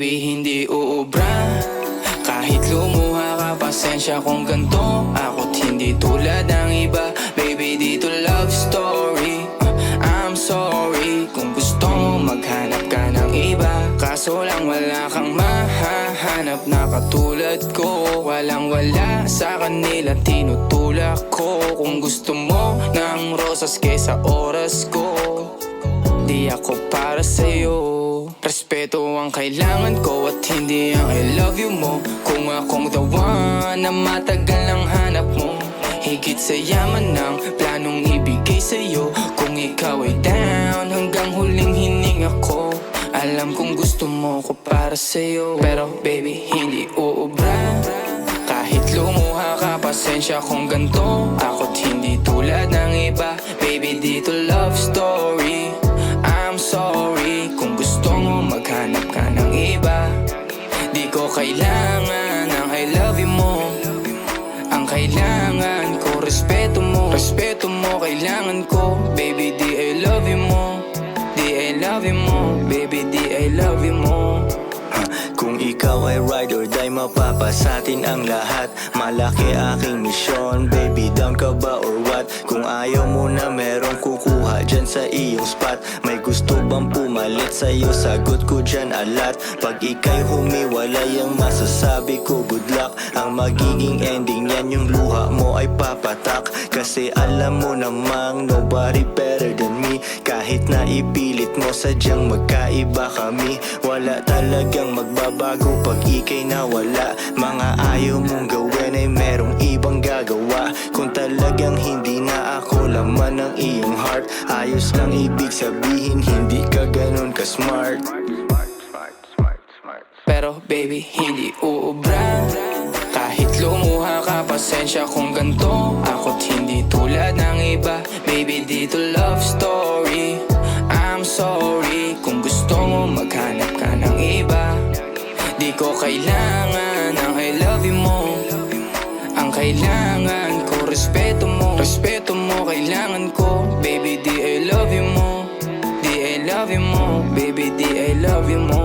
baby hindi uubra. Kahit lumuha ka, pasensya kung ganto. Ako't hindi tulad ng iba. Baby, dito love story. I'm sorry kung gusto mo maghanap ka ng iba. Kaso lang wala kang mahahanap na katulad ko. Walang wala sa kanila, tinutulak ko. Kung gusto mo ng rosas kesa oras ko, di ako para sa'yo. Respeto ang kailangan ko at hindi ang I love you mo. Kung akong the one na matagal ang hanap mo, higit sa yaman ng planong ibigay sa'yo. Kung ikaw ay down hanggang huling hininga ko, alam kong gusto mo ko para sa'yo. Pero baby hindi uubra. Kahit lumuha ka, pasensya kung ganto. Ako't hindi tulad ng iba. Baby dito love story. I'm sorry kung gusto mo maghanap ka ng iba. Di ko kailangan ang I love you mo. Ang kailangan ko respeto mo. Respeto mo kailangan ko. Baby di I love you mo. Di I love you mo. Baby di I love you mo. Kung ikaw ay ride or die, mapapasatin ang lahat. Malaki aking misyon, baby down ka ba or what? Kung ayaw mo na merong kukuha dyan sa iyong spot. May gusto bang pumalit sa'yo? Sagot ko dyan alat. Pag ika'y humiwalay, ang masasabi ko good luck. Ang magiging ending yan, yung luha mo ay papatak. Kasi alam mo namang nobody better than me. Kahit na ipilit mo, sadyang magkaiba kami. Wala talagang magbabago pag ika'y nawala. Mga ayaw mong gawin ay merong ibang gagawa. Kung talagang hindi na ako laman ng iyong heart, ayos lang ibig sabihin, hindi ka ganun ka-smart. Pero baby hindi uubra. Kahit lumuha ka, pasensya kung ganto. Ako't hindi tulad ng iba. Baby dito love story. I'm sorry kung gusto mo maghanap ka ng iba. Di ko kailangan ang I love you mo. Ang kailangan ko respeto mo. Respeto mo kailangan ko. Baby di I love you mo. Di I love you mo. Baby di I love you mo.